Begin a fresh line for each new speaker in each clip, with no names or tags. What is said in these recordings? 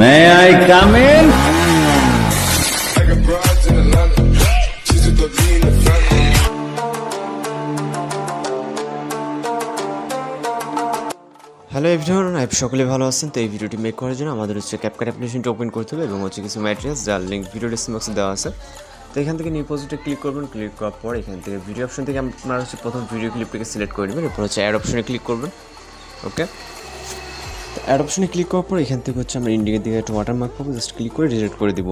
May I come in?
Hello everyone, সকলে ভালো আছেন। তো এই ভিডিওটি মেক করার জন্য আমাদের হচ্ছে ক্যাপকাট অ্যাপ্লিকেশনটি ওপেন করতে হবে এবং হচ্ছে কিছু ম্যাটেরিয়ালস যার লিঙ্ক ভিডিও ডেসক্রিপশন বক্সে দেওয়া আছে। তো এখান থেকে নিউ প্রজেক্টে ক্লিক করবেন। ক্লিক করার পর এখান থেকে ভিডিও অপশন থেকে আপনারা হচ্ছে প্রথম ভিডিও ক্লিপটাকে সিলেক্ট করে নেবেন। এরপর হচ্ছে অ্যাড অপশনে ক্লিক করবেন। ওকে, তো অ্যাড অপশনে ক্লিক করার পর এখান থেকে হচ্ছে আমরা ইন্ডিকের দিকে একটা ওয়াটারমার্ক পাবো, জাস্ট ক্লিক করে ডিলিট করে দিব।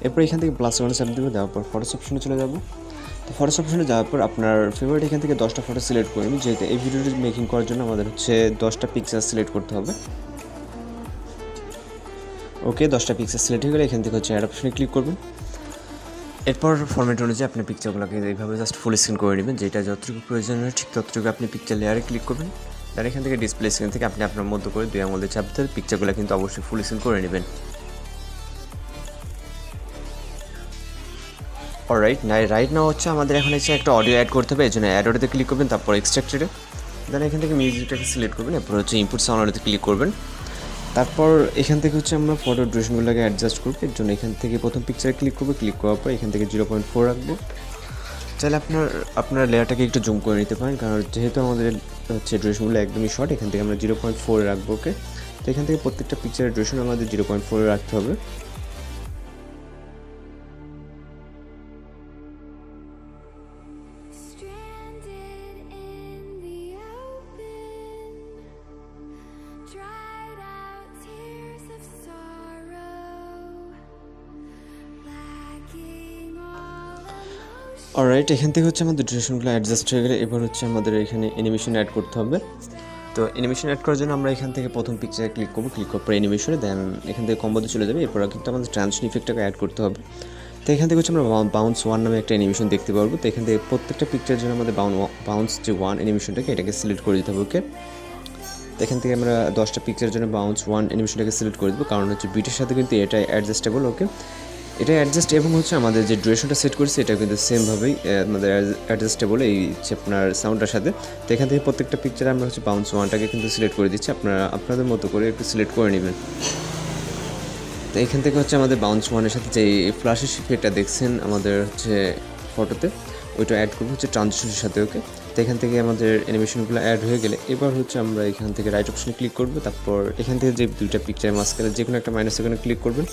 এরপর এখান থেকে প্লাস ওয়ানে চাপ দেবো, দেওয়ার পর ফটোস অপশনে চলে যাবো। তো ফটোস অপশনে যাওয়ার পর আপনার ফেভারিট এখান থেকে 10টা ফটো সিলেক্ট করে নিন, যেহেতু এই ভিডিওটি মেকিং করার জন্য আমাদের হচ্ছে 10টা পিকচার সিলেক্ট করতে হবে। ওকে, 10টা পিকচার সিলেক্ট হয়ে গেলে এখান থেকে হচ্ছে অ্যাড অপশনে ক্লিক করবেন। এরপর ফরম্যাট অনুযায়ী আপনি পিকচারগুলোকে এইভাবে জাস্ট ফুল স্ক্রিন করে নেবেন, যেটা যতটুকু প্রয়োজন হয় ঠিক ততটুকু আপনি পিকচার লেয়ারে ক্লিক করবেন। আর এখান থেকে ডিসপ্লে স্ক্রিন থেকে আপনি আপনার মধ্যে করে 2 আঙুল দিয়ে চাপ দিয়ে পিকচারগুলো কিন্তু অবশ্যই ফুল স্ক্রিন করে নেবেন। রাইট নাও হচ্ছে আমাদের এখন হচ্ছে একটা অডিও অ্যাড করতে হবে, এই জন্য অ্যাড অডিওতে ক্লিক করবেন, তারপর এক্সট্রাক্টেডে দেন এখান থেকে মিউজিকটাকে সিলেক্ট করবেন। এরপর হচ্ছে ইনপুট সাউন্ড অডিওতে ক্লিক করবেন। তারপর এখান থেকে হচ্ছে আমরা ফটো ডিউরেশনগুলোকে অ্যাডজাস্ট করবো। এর জন্য এখান থেকে প্রথম পিকচারে ক্লিক করবো। ক্লিক করার পর এখান থেকে 0.4 রাখবো। চাইলে আপনার লেয়ারটাকে একটু জুম করে নিতে পারেন, কারণ যেহেতু আমাদের হচ্ছে ডিউরেশনগুলো একদমই শর্ট, এখান থেকে আমরা 0.4 রাখবো। ওকে, তো এখান থেকে প্রত্যেকটা পিকচারের ডিউরেশন আমাদের 0.4 রাখতে হবে। অলরাইট, এখান থেকে হচ্ছে আমাদের ডিউরেশনগুলো অ্যাডজাস্ট হয়ে গেলে এবার হচ্ছে আমাদের এখানে অ্যানিমেশন অ্যাড করতে হবে। তো অ্যানিমেশন অ্যাড করার জন্য আমরা এখান থেকে প্রথম পিকচারে ক্লিক করবো। ক্লিক করার পর অ্যানিমেশনে দেন এখান থেকে কম্বোতে চলে যাবে। এরপর কিন্তু আমাদের ট্রানজিশন ইফেক্টটাকে অ্যাড করতে হবে। তো এখান থেকে হচ্ছে আমরা বাউন্স 1 নামে একটা অ্যানিমেশন দেখতে পারবো। তো এখান থেকে প্রত্যেকটা পিকচারের জন্য আমাদের বাউন্স যে 1 অ্যানিমেশনটাকে এটাকে সিলেক্ট করে দিতে হবে। ওকে, তো এখান থেকে আমরা 10টা পিকচারের জন্য বাউন্স 1 অ্যানিমেশনটাকে সিলেক্ট করে দেবো, কারণ হচ্ছে বিটের সাথে কিন্তু এটা অ্যাডজাস্টেবল। ওকে, এটা অ্যাডজাস্ট এবং হচ্ছে আমাদের যে ডিউরেশনটা সেট করেছি এটা কিন্তু সেমভাবেই আমাদের অ্যাডজাস্টেবল এই হচ্ছে আপনার সাউন্ডটার সাথে। তো এখান থেকে প্রত্যেকটা পিকচারে আমরা হচ্ছে বাউন্স 1টাকে কিন্তু সিলেক্ট করে দিচ্ছি, আপনাদের মতো করে একটু সিলেক্ট করে নেবেন। তো এখান থেকে হচ্ছে আমাদের বাউন্স 1-এর সাথে যে ফ্ল্যাশের ইফেক্টটা দেখছেন আমাদের হচ্ছে ফটোতে, ওইটা অ্যাড করবো হচ্ছে ট্রানজিশনের সাথে। ওকে, তো এখান থেকে আমাদের অ্যানিমেশনগুলো অ্যাড হয়ে গেলে এবার হচ্ছে আমরা এখান থেকে রাইট অপশনে ক্লিক করবো। তারপর এখান থেকে যে 2টা পিকচারের মাঝখানে যে কোনো একটা মাইনাস সেখানে ক্লিক করবেন।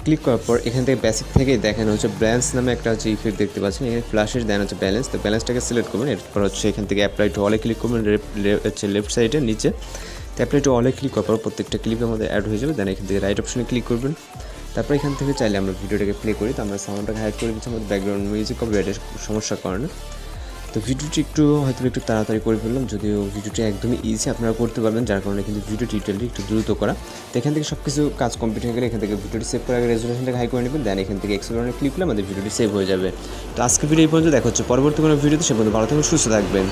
ক্লিক করার পর এখান থেকে বেসিক থেকে দেখানো হচ্ছে ব্যালেন্স নামে একটা হচ্ছে ইফেক্ট দেখতে পাচ্ছেন, এখানে ফ্ল্যাশের দেন হচ্ছে ব্যালেন্স। তো ব্যালেন্সটাকে সিলেক্ট করবেন। এরপর হচ্ছে এখান থেকে অ্যাপ্লাই টু অলে ক্লিক করবেন, হচ্ছে লেফট সাইডে নিচে। তো অ্যাপ্লাই টু অলে ক্লিক করার পর প্রত্যেকটা ক্লিপে আমাদের অ্যাড হয়ে যাবে। দেন এখান থেকে রাইট অপশনে ক্লিক করবেন। তারপর এখান থেকে চাইলে আমরা ভিডিওটাকে প্লে করি, তো আমরা সাউন্ডটাকে হাইড করে দিচ্ছি আমাদের ব্যাকগ্রাউন্ড মিউজিক কপিরাইটের সমস্যার কারণে। তো ভিডিওটি হয়তো একটু তাড়াতাড়ি করে ফেললাম, যদিও ভিডিওটি একদমই ইজি, আপনারা করতে পারবেন, যার কারণে কিন্তু ভিডিও ডিটেলটি একটু দ্রুত করা। তো এখান থেকে সব কিছু কাজ কমপ্লিট হয়ে গেলে এখান থেকে ভিডিওটি সেভ করে আগে রেজুলেশনটাকে হাই করে নেবেন। দেন এখান থেকে এক্সপ্লোরে ক্লিক করলে আমাদের ভিডিওটি সেভ হয়ে যাবে। তো আজকে ভিডিও এই পর্যন্ত দেখা হচ্ছে পরবর্তী কোনো ভিডিওতে। সে পর্যন্ত ভালো থাকবেন, সুস্থ থাকবেন।